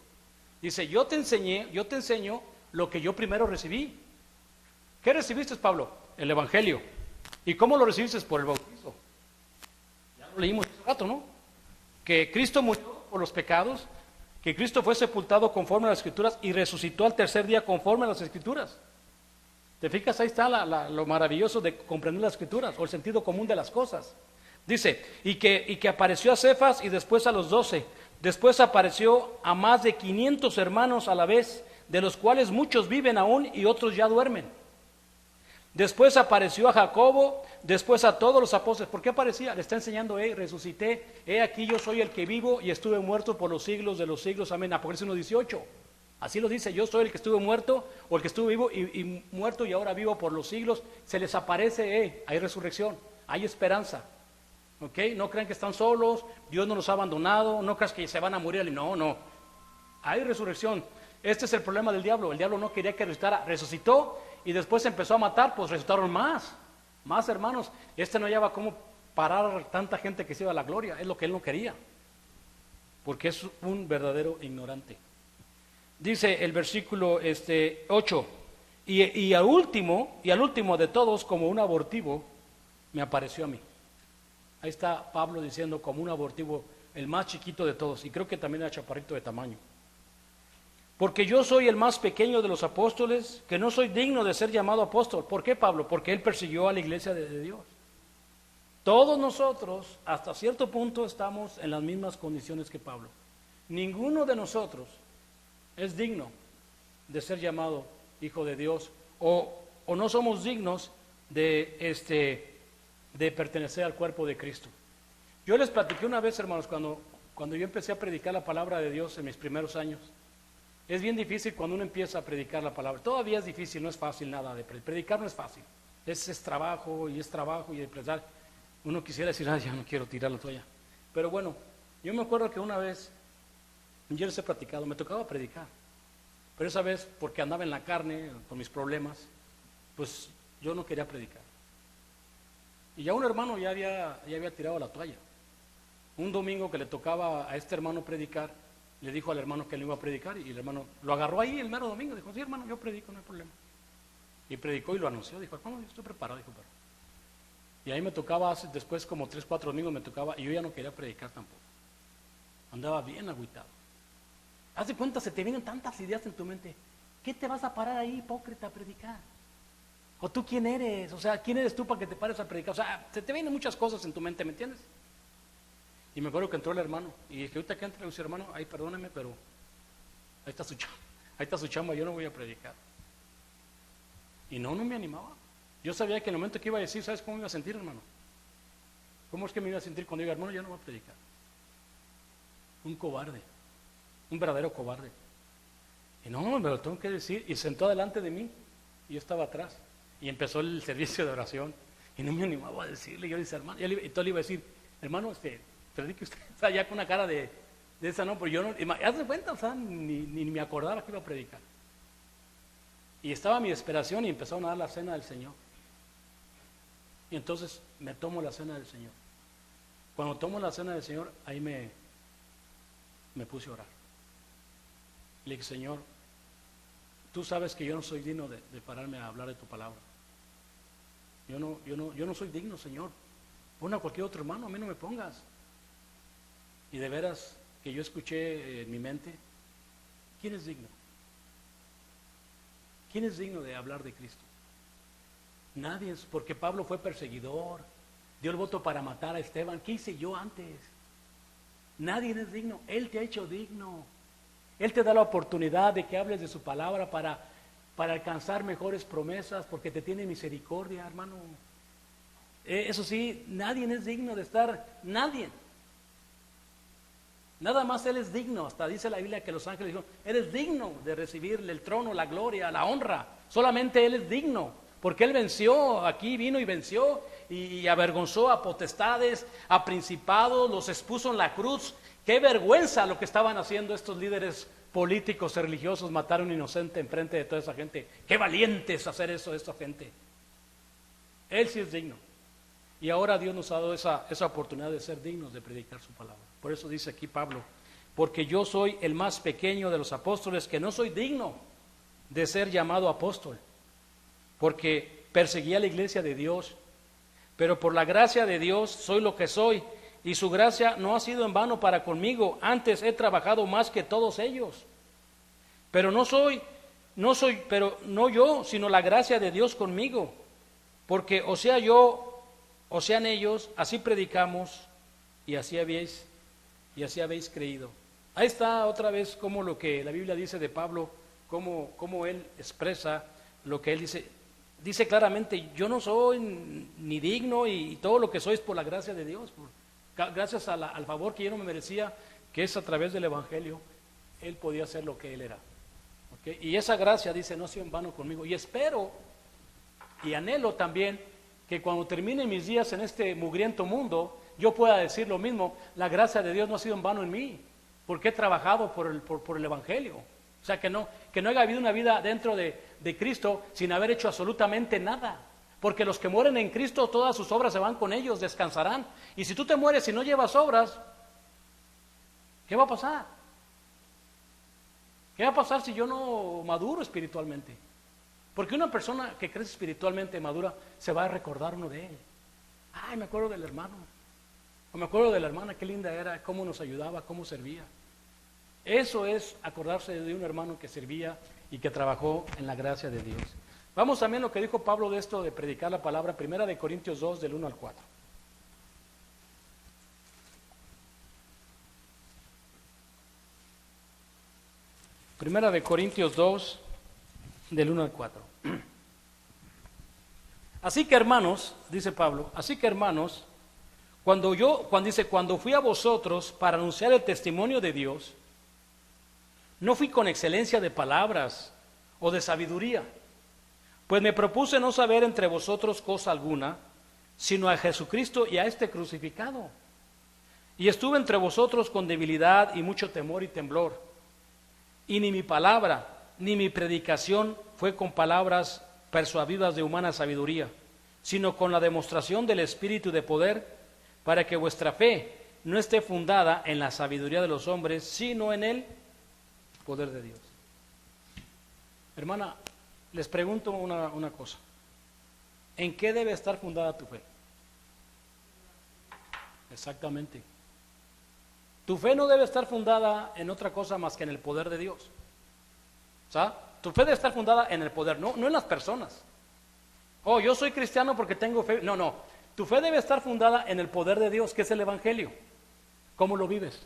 Dice, yo te enseño lo que yo primero recibí. ¿Qué recibiste, Pablo? El Evangelio. ¿Y cómo lo recibiste? Por el bautizo. Ya lo leímos hace rato, ¿no? Que Cristo murió por los pecados, que Cristo fue sepultado conforme a las Escrituras y resucitó al tercer día conforme a las Escrituras. ¿Te fijas? Ahí está lo maravilloso de comprender las Escrituras o el sentido común de las cosas. Dice, y que apareció a Cefas y después a los 12. Después apareció a más de 500 hermanos a la vez, de los cuales muchos viven aún y otros ya duermen. Después apareció a Jacobo, después a todos los apóstoles. ¿Por qué aparecía? Le está enseñando, resucité, aquí yo soy el que vivo y estuve muerto por los siglos de los siglos. Amén. Apocalipsis 1:18. Así lo dice, yo soy el que estuve muerto o el que estuve vivo y muerto y ahora vivo por los siglos. Se les aparece, hay resurrección, hay esperanza. ¿Ok? No crean que están solos, Dios no los ha abandonado, no creas que se van a morir. No. Hay resurrección. Este es el problema del diablo. El diablo no quería que resucitara. Resucitó y después empezó a matar, pues resucitaron más hermanos. No hallaba cómo parar tanta gente que se iba a la gloria. Es lo que él no quería. Porque es un verdadero ignorante. Dice el versículo 8. Y al último de todos, como un abortivo, me apareció a mí. Ahí está Pablo diciendo como un abortivo, el más chiquito de todos. Y creo que también era chaparrito de tamaño. Porque yo soy el más pequeño de los apóstoles, que no soy digno de ser llamado apóstol. ¿Por qué, Pablo? Porque él persiguió a la iglesia de Dios. Todos nosotros, hasta cierto punto, estamos en las mismas condiciones que Pablo. Ninguno de nosotros es digno de ser llamado hijo de Dios, o no somos dignos de pertenecer al cuerpo de Cristo. Yo les platiqué una vez, hermanos, cuando yo empecé a predicar la palabra de Dios en mis primeros años. Es bien difícil cuando uno empieza a predicar la palabra. Todavía es difícil, no es fácil nada de predicar. Predicar no es fácil. Es trabajo y empezar. Uno quisiera decir, ya no quiero tirar la toalla. Pero bueno, yo me acuerdo que una vez, yo les he platicado, me tocaba predicar. Pero esa vez, porque andaba en la carne, con mis problemas, pues yo no quería predicar. Y ya un hermano ya había tirado la toalla. Un domingo que le tocaba a este hermano predicar, le dijo al hermano que él iba a predicar, y el hermano lo agarró ahí el mero domingo. Dijo, sí, hermano, yo predico, no hay problema. Y predicó y lo anunció. Dijo, hermano, yo estoy preparado. Dijo, pero... Y ahí me tocaba, después como 3, 4 domingos me tocaba, y yo ya no quería predicar tampoco. Andaba bien agüitado. Haz de cuenta, se te vienen tantas ideas en tu mente. ¿Qué te vas a parar ahí, hipócrita, a predicar? ¿O tú quién eres? O sea, ¿quién eres tú para que te pares a predicar? O sea, se te vienen muchas cosas en tu mente, ¿me entiendes? Y me acuerdo que entró el hermano, y dije, ahorita que entre, le dije, hermano, ay, perdóneme, pero ahí está su chamba, yo no voy a predicar. Y no me animaba. Yo sabía que en el momento que iba a decir, ¿sabes cómo me iba a sentir, hermano? ¿Cómo es que me iba a sentir cuando diga, hermano, yo no voy a predicar? Un cobarde, un verdadero cobarde. Y no, me lo tengo que decir, y sentó delante de mí, y yo estaba atrás, y empezó el servicio de oración, y no me animaba a decirle. Yo le dije, hermano, y todo le iba a decir, hermano, predique usted, o sea, ya con una cara de esa, no, pero yo no, haz de cuenta, o sea, ni me acordaba que iba a predicar. Y estaba mi desesperación, y empezaron a dar la cena del Señor. Y entonces me tomo la cena del Señor. Cuando tomo la cena del Señor, ahí me puse a orar. Le dije, Señor, tú sabes que yo no soy digno de pararme a hablar de tu palabra. Yo no soy digno, Señor. Pon a cualquier otro hermano, a mí no me pongas. Y de veras que yo escuché en mi mente, ¿quién es digno? ¿Quién es digno de hablar de Cristo? Nadie, es porque Pablo fue perseguidor, dio el voto para matar a Esteban. ¿Qué hice yo antes? Nadie es digno, Él te ha hecho digno. Él te da la oportunidad de que hables de su palabra para alcanzar mejores promesas, porque te tiene misericordia, hermano. Eso sí, nadie es digno de estar, nadie. Nada más Él es digno. Hasta dice la Biblia que los ángeles dijeron, Él es digno de recibirle el trono, la gloria, la honra. Solamente Él es digno. Porque Él venció, aquí vino y venció y avergonzó a potestades, a principados, los expuso en la cruz. Qué vergüenza lo que estaban haciendo estos líderes políticos y religiosos, matar a un inocente enfrente de toda esa gente. Qué valientes hacer eso esta gente. Él sí es digno. Y ahora Dios nos ha dado esa oportunidad de ser dignos de predicar su palabra. Por eso dice aquí Pablo, porque yo soy el más pequeño de los apóstoles, que no soy digno de ser llamado apóstol, porque perseguí a la iglesia de Dios, pero por la gracia de Dios soy lo que soy, y su gracia no ha sido en vano para conmigo. Antes he trabajado más que todos ellos, pero no yo, sino la gracia de Dios conmigo, porque o sea yo, o sean ellos, así predicamos, y así habéis creído. Ahí está otra vez como lo que la Biblia dice de Pablo, cómo él expresa lo que él dice. Dice claramente, yo no soy ni digno, y todo lo que soy es por la gracia de Dios, gracias al favor que yo no me merecía, que es a través del Evangelio, Él podía ser lo que Él era. ¿Okay? Y esa gracia, dice, no ha sido en vano conmigo. Y espero y anhelo también que cuando termine mis días en este mugriento mundo, yo pueda decir lo mismo, la gracia de Dios no ha sido en vano en mí, porque he trabajado por el Evangelio. O sea, que no haya habido una vida dentro de Cristo sin haber hecho absolutamente nada. Porque los que mueren en Cristo, todas sus obras se van con ellos, descansarán. Y si tú te mueres y no llevas obras, ¿qué va a pasar? ¿Qué va a pasar si yo no maduro espiritualmente? Porque una persona que crece espiritualmente madura, se va a recordar uno de él. Ay, me acuerdo del hermano. O me acuerdo de la hermana, qué linda era, cómo nos ayudaba, cómo servía. Eso es acordarse de un hermano que servía y que trabajó en la gracia de Dios. Vamos también a lo que dijo Pablo de esto de predicar la palabra, 1 Corintios 2, del 1 al 4. Primera de Corintios 2, del 1 al 4. Así que hermanos, dice Pablo, así que hermanos, cuando fui a vosotros para anunciar el testimonio de Dios, no fui con excelencia de palabras o de sabiduría, pues me propuse no saber entre vosotros cosa alguna, sino a Jesucristo y a este crucificado. Y estuve entre vosotros con debilidad y mucho temor y temblor. Y ni mi palabra, ni mi predicación fue con palabras persuadidas de humana sabiduría, sino con la demostración del Espíritu de poder, para que vuestra fe no esté fundada en la sabiduría de los hombres, sino en el poder de Dios. Hermana, les pregunto una cosa. ¿En qué debe estar fundada tu fe? Exactamente. Tu fe no debe estar fundada en otra cosa más que en el poder de Dios. O sea, tu fe debe estar fundada en el poder, no en las personas. Oh, yo soy cristiano porque tengo fe. No. Tu fe debe estar fundada en el poder de Dios, que es el Evangelio. ¿Cómo lo vives?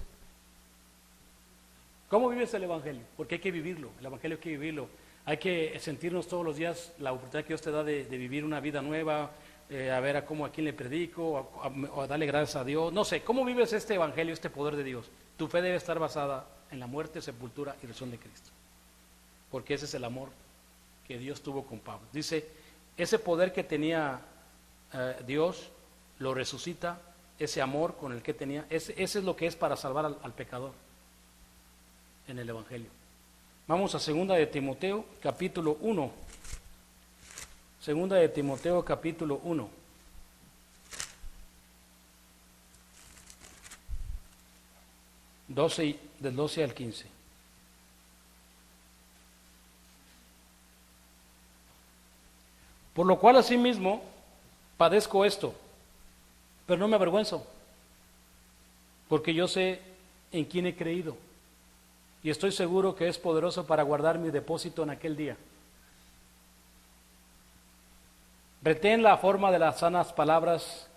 ¿Cómo vives el Evangelio? Porque hay que vivirlo. El Evangelio hay que vivirlo. Hay que sentirnos todos los días la oportunidad que Dios te da de vivir una vida nueva, a ver a quién le predico, a darle gracias a Dios. No sé, ¿cómo vives este Evangelio, este poder de Dios? Tu fe debe estar basada en la muerte, sepultura y resurrección de Cristo. Porque ese es el amor que Dios tuvo con Pablo. Dice, ese poder que tenía Dios lo resucita, ese amor con el que tenía, ese es lo que es para salvar al pecador en el Evangelio. Vamos a 2 de Timoteo, capítulo 1. 2 de Timoteo, capítulo 1. Del 12 al 15. Por lo cual asimismo padezco esto, pero no me avergüenzo, porque yo sé en quién he creído, y estoy seguro que es poderoso para guardar mi depósito en aquel día. Retén la forma de las sanas palabras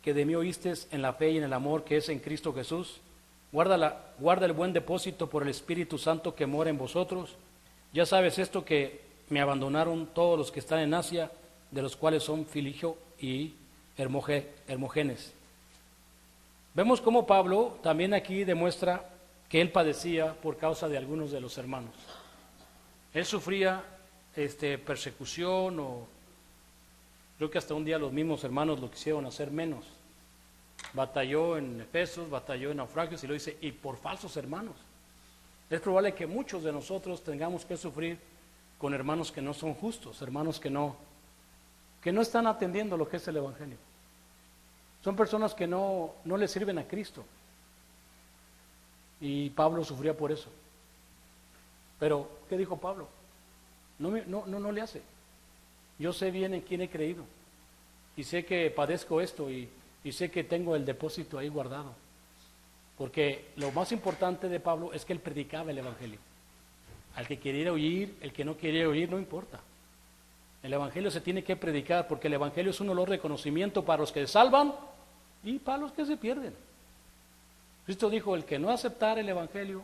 que de mí oíste en la fe y en el amor que es en Cristo Jesús. Guarda el buen depósito por el Espíritu Santo que mora en vosotros. Ya sabes esto, que me abandonaron todos los que están en Asia, de los cuales son Filigio y Hermogenes. Vemos cómo Pablo también aquí demuestra que él padecía por causa de algunos de los hermanos. Él sufría persecución, o creo que hasta un día los mismos hermanos lo quisieron hacer menos. Batalló en Efesos, batalló en naufragios, y lo dice, y por falsos hermanos. Es probable que muchos de nosotros tengamos que sufrir con hermanos que no son justos, hermanos que no están atendiendo lo que es el Evangelio. Son personas que no le sirven a Cristo. Y Pablo sufría por eso. Pero, ¿qué dijo Pablo? No le hace. Yo sé bien en quién he creído. Y sé que padezco esto, y sé que tengo el depósito ahí guardado. Porque lo más importante de Pablo es que él predicaba el Evangelio. Al que quería oír, el que no quería oír, no importa. El Evangelio se tiene que predicar, porque el Evangelio es un olor de conocimiento para los que se salvan y para los que se pierden. Cristo dijo, el que no aceptara el Evangelio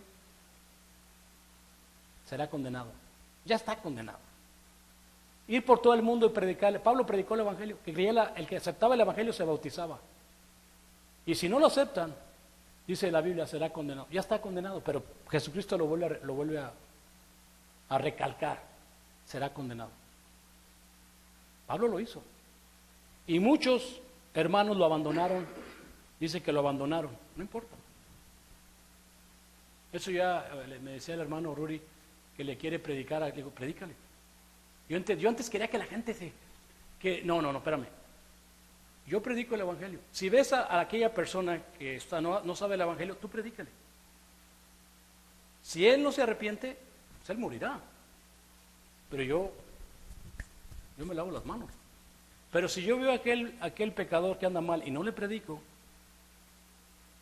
será condenado. Ya está condenado. Ir por todo el mundo y predicar. Pablo predicó el Evangelio, el que aceptaba el Evangelio se bautizaba. Y si no lo aceptan, dice la Biblia, será condenado. Ya está condenado, pero Jesucristo lo vuelve a recalcar, será condenado. Pablo lo hizo. Y muchos hermanos lo abandonaron. Dice que lo abandonaron. No importa. Eso ya me decía el hermano Ruri, que le quiere predicar. Le digo, predícale. Yo antes quería que la gente no, espérame. Yo predico el Evangelio. Si ves a aquella persona que no sabe el Evangelio, tú predícale. Si él no se arrepiente, pues él morirá. Pero yo me lavo las manos. Pero si yo veo a aquel pecador que anda mal y no le predico,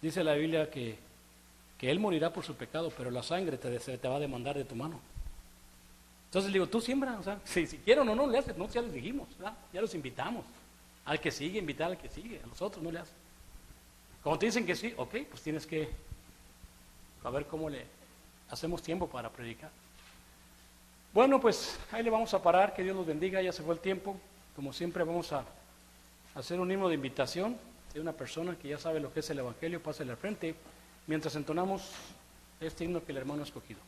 dice la Biblia que que Él morirá por su pecado, pero la sangre se te va a demandar de tu mano. Entonces le digo, tú siembra, o sea, si quieren o no le haces, no, ya les dijimos, ¿verdad? Ya los invitamos. Al que sigue, invitar al que sigue, a los otros no le haces. Cuando te dicen que sí, ok, pues tienes que a ver cómo le hacemos tiempo para predicar. Bueno, pues ahí le vamos a parar, que Dios los bendiga, ya se fue el tiempo. Como siempre vamos a hacer un himno de invitación de una persona que ya sabe lo que es el Evangelio, pásale al frente, mientras entonamos este himno que el hermano ha escogido.